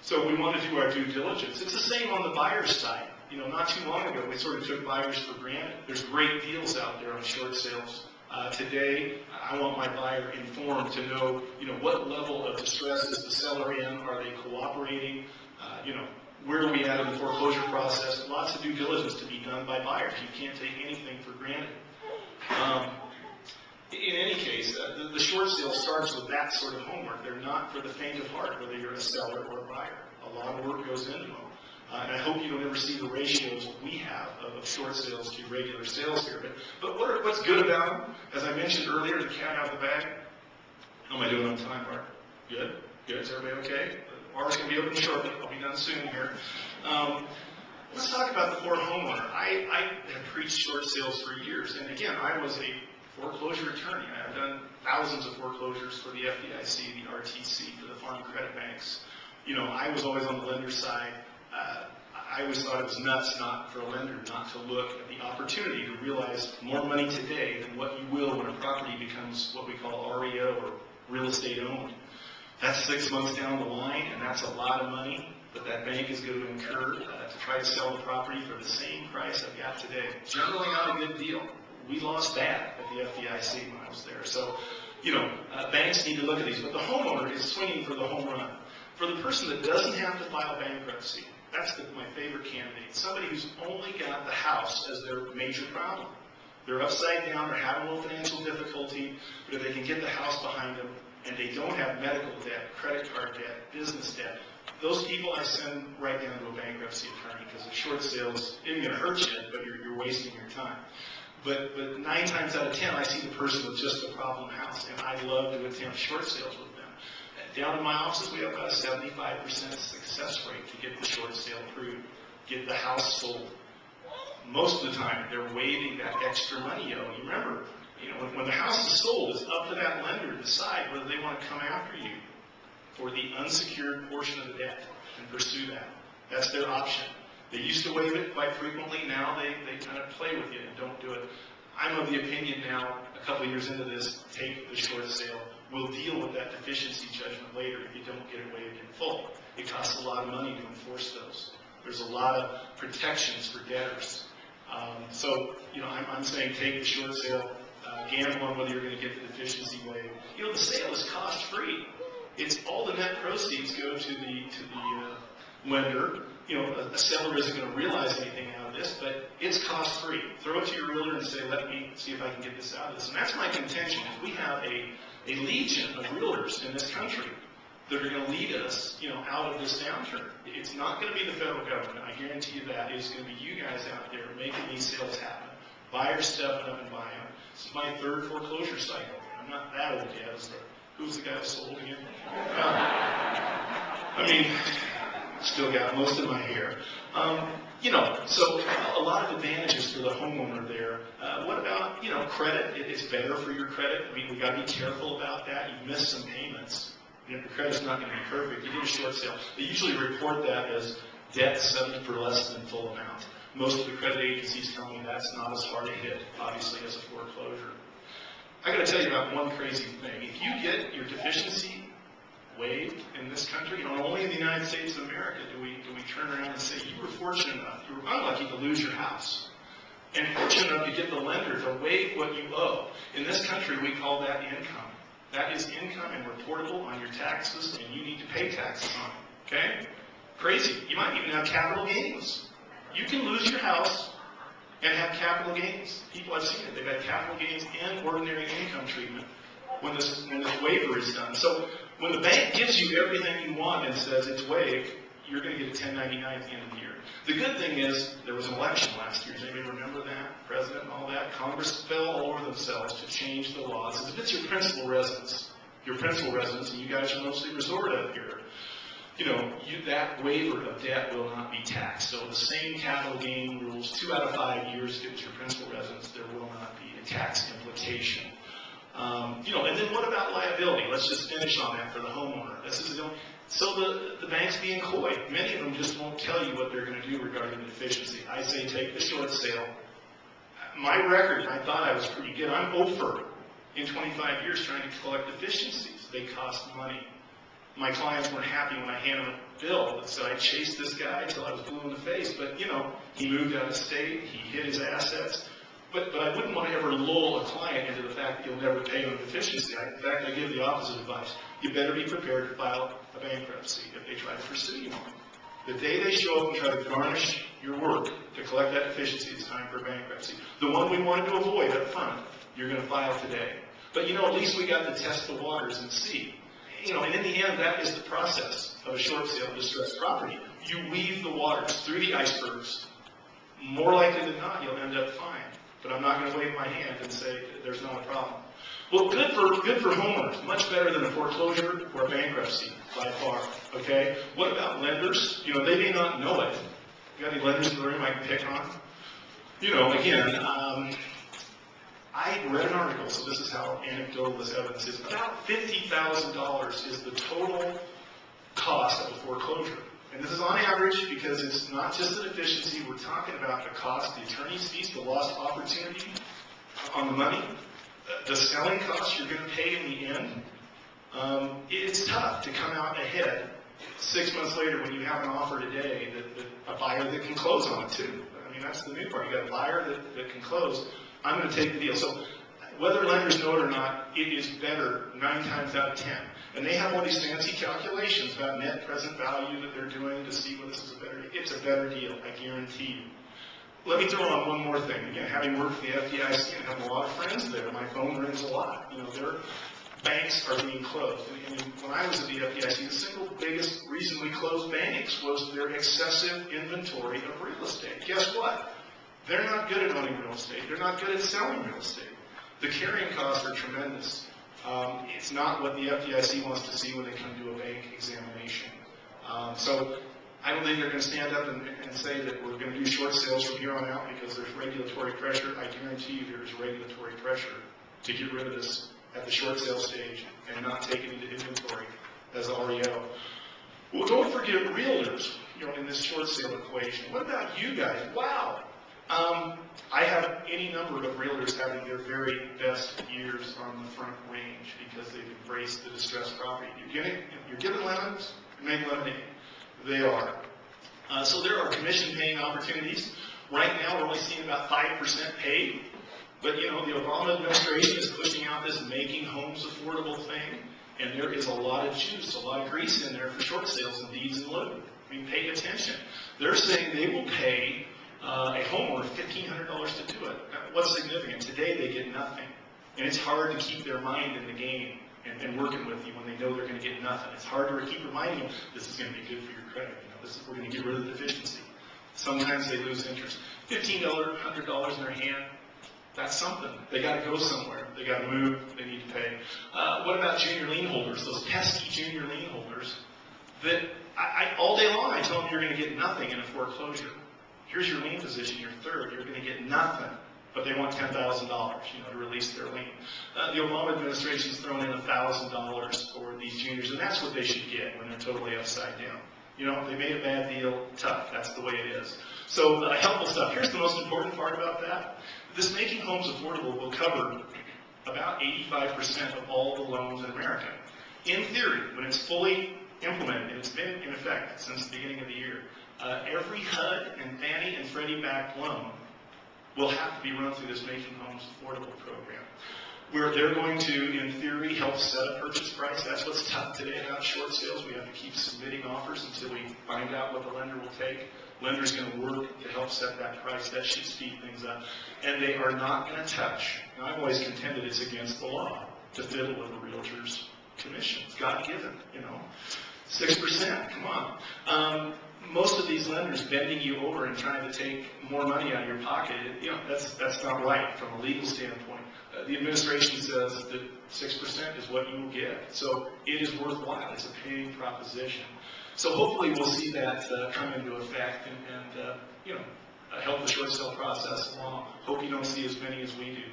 So we want to do our due diligence. It's the same on the buyer's side. You know, not too long ago, we sort of took buyers for granted. There's great deals out there on short sales. Today, I want my buyer informed to know, you know, what level of distress is the seller in? Are they cooperating? You know, where are we at in the foreclosure process? Lots of due diligence to be done by buyers. You can't take anything for granted. In any case, the short sale starts with that sort of homework. They're not for the faint of heart, whether you're a seller or a buyer. A lot of work goes into them. And I hope you don't ever see the ratios we have of short sales to regular sales here. But what's good about them? As I mentioned earlier, the cat out of the bag. How am I doing on time, Bart? Good? Good. Is everybody okay? The bar's going to be open shortly. I'll be done soon here. Let's talk about the poor homeowner. I have preached short sales for years. And again, I was a foreclosure attorney. I've done thousands of foreclosures for the FDIC, the RTC, for the farm credit banks. You know, I was always on the lender's side. I always thought it was nuts not for a lender not to look at the opportunity to realize more money today than what you will when a property becomes what we call REO, or real estate owned. That's 6 months down the line, and that's a lot of money that that bank is going to incur to try to sell the property for the same price I've got today. Generally not a good deal. We lost that at the FDIC when I was there. So, you know, banks need to look at these. But the homeowner is swinging for the home run. For the person that doesn't have to file bankruptcy, that's my favorite candidate. Somebody who's only got the house as their major problem. They're upside down, they're having a little financial difficulty, but if they can get the house behind them and they don't have medical debt, credit card debt, business debt, those people I send right down to a bankruptcy attorney, because a short sale isn't going to hurt you, but you're wasting your time. But 9 times out of 10, I see the person with just the problem house, and I love to attempt short sales with them. Down in my offices, we have about a 75% success rate to get the short sale approved, get the house sold. Most of the time, they're waiving that extra money you owe. You remember, you know, when the house is sold, it's up to that lender to decide whether they want to come after you for the unsecured portion of the debt and pursue that. That's their option. They used to waive it quite frequently. Now they kind of play with you and don't do it. I'm of the opinion now, a couple of years into this, take the short sale. We'll deal with that deficiency judgment later if you don't get it waived in full. It costs a lot of money to enforce those. There's a lot of protections for debtors. So, you know, I'm saying take the short sale, gamble on whether you're going to get the deficiency waived. You know, the sale is cost-free. It's all the net proceeds go to the lender. You know, a seller isn't going to realize anything out of this, but it's cost-free. Throw it to your realtor and say, let me see if I can get this out of this. And that's my contention. If we have a legion of realtors in this country that are going to lead us, you know, out of this downturn. It's not going to be the federal government. I guarantee you that. It's going to be you guys out there making these sales happen. Buyers stepping up and buying them. This is my 3rd foreclosure cycle. I'm not that old yet. Who's the guy who sold again? I mean, still got most of my hair. You know, so a lot of advantages for the homeowner there. What about, you know, credit? It's better for your credit. I mean, we've got to be careful about that. You've missed some payments. You know, your credit's not going to be perfect. You did a short sale. They usually report that as debt settled for less than full amount. Most of the credit agencies tell me that's not as hard to hit, obviously, as a foreclosure. I got to tell you about one crazy thing. If you get your deficiency waived in this country, you know, only in the United States of America do we turn around and say you were fortunate enough, you were unlucky to lose your house, and fortunate enough to get the lender to waive what you owe. In this country, we call that income. That is income and reportable on your taxes, and you need to pay taxes on it. Okay? Crazy. You might even have capital gains. You can lose your house and have capital gains. People have seen it. They've had capital gains and ordinary income treatment when this waiver is done. So when the bank gives you everything you want and says it's waived, you're going to get a 1099 at the end of the year. The good thing is there was an election last year. Does anybody remember that? President and all that? Congress fell all over themselves to change the laws. If it's your principal residence, and you guys are mostly resort up here, you know, that waiver of debt will not be taxed. So the same capital gain rules, 2 out of 5 years, if it's your principal residence, there will not be a tax implication. You know, and then what about liability? Let's just finish on that for the homeowner. This is, you know, so the banks being coy. Many of them just won't tell you what they're going to do regarding the deficiency. I say take the short sale. My record, I thought I was pretty good. I'm over in 25 years trying to collect deficiencies. They cost money. My clients weren't happy when I handed them a bill that said I chased this guy until I was blue in the face. But, you know, he moved out of state, he hid his assets. But I wouldn't want to ever lull a client into the fact that you'll never pay on deficiency. In fact, I give the opposite advice. You better be prepared to file a bankruptcy if they try to pursue you on it. The day they show up and try to garnish your work to collect that deficiency, it's time for bankruptcy. The one we wanted to avoid up front, you're going to file today. But, you know, at least we got to test the waters and see. You know, and in the end, that is the process of a short sale of distressed property. You weave the waters through the icebergs. More likely than not, you'll end up fine. But I'm not going to wave my hand and say there's not a problem. Well, good for homeowners. Much better than a foreclosure or a bankruptcy, by far. Okay? What about lenders? You know, they may not know it. You got any lenders in the room I can pick on? You know, again, I read an article, so this is how anecdotal this evidence is. About $50,000 is the total cost of a foreclosure. And this is on average because it's not just the deficiency. We're talking about the cost, the attorney's fees, the lost opportunity on the money, the selling costs you're going to pay in the end. It's tough to come out ahead 6 months later when you have an offer today that a buyer that can close on it too. I mean, that's the new part. You got a buyer that can close. I'm going to take the deal. So whether lenders know it or not, it is better 9 times out of 10. And they have all these fancy calculations about net present value that they're doing to see whether this is a better deal. It's a better deal, I guarantee you. Let me throw on one more thing. Again, having worked for the FDIC and having a lot of friends there, my phone rings a lot. You know, their banks are being closed. And when I was at the FDIC, the single biggest reason we closed banks was their excessive inventory of real estate. Guess what? They're not good at owning real estate. They're not good at selling real estate. The carrying costs are tremendous. It's not what the FDIC wants to see when they come to a bank examination. So I don't think they're going to stand up and say that we're going to do short sales from here on out because there's regulatory pressure. I guarantee you there's regulatory pressure to get rid of this at the short sale stage and not take it into inventory as REO. Well, don't forget realtors, you know, in this short sale equation. What about you guys? Wow. I have any number of realtors having their very best years on the front range because they've embraced the distressed property. You're given lemons, you make lemonade. They are. So there are commission-paying opportunities. Right now, we're only seeing about 5% paid. But, you know, the Obama administration is pushing out this making homes affordable thing. And there is a lot of juice, a lot of grease in there for short sales and deeds in lieu. I mean, pay attention. They're saying they will pay a homeowner $1,500 to do it. What's significant? Today they get nothing. And it's hard to keep their mind in the game and working with you when they know they're going to get nothing. It's hard to keep reminding them, this is going to be good for your credit. You know, we're going to get rid of the deficiency. Sometimes they lose interest. $1,500 in their hand, that's something. They got to go somewhere. They got to move. They need to pay. What about junior lien holders? Those pesky junior lien holders that all day long I tell them you're going to get nothing in a foreclosure. Here's your lien position, you're third, you're going to get nothing, but they want $10,000, you know, to release their lien. The Obama administration's thrown in $1,000 for these juniors, and that's what they should get when they're totally upside down. You know, they made a bad deal, tough, that's the way it is. So, helpful stuff. Here's the most important part about that. This Making Homes Affordable will cover about 85% of all the loans in America. In theory, when it's fully implemented, and it's been in effect since the beginning of the year, every HUD and Fannie and Freddie backed loan will have to be run through this Making Homes Affordable program, where they're going to, in theory, help set a purchase price. That's what's tough today about short sales. We have to keep submitting offers until we find out what the lender will take. Lender's going to work to help set that price. That should speed things up. And they are not going to touch. Now, I've always contended it's against the law to fiddle with a realtor's commission. It's God-given, you know. 6%, come on. Most of these lenders bending you over and trying to take more money out of your pocket, you know, that's not right from a legal standpoint. The administration says that 6% is what you will get. So it is worthwhile. It's a paying proposition. So hopefully we'll see that come into effect and you know, help the short sale process along. Hope you don't see as many as we do.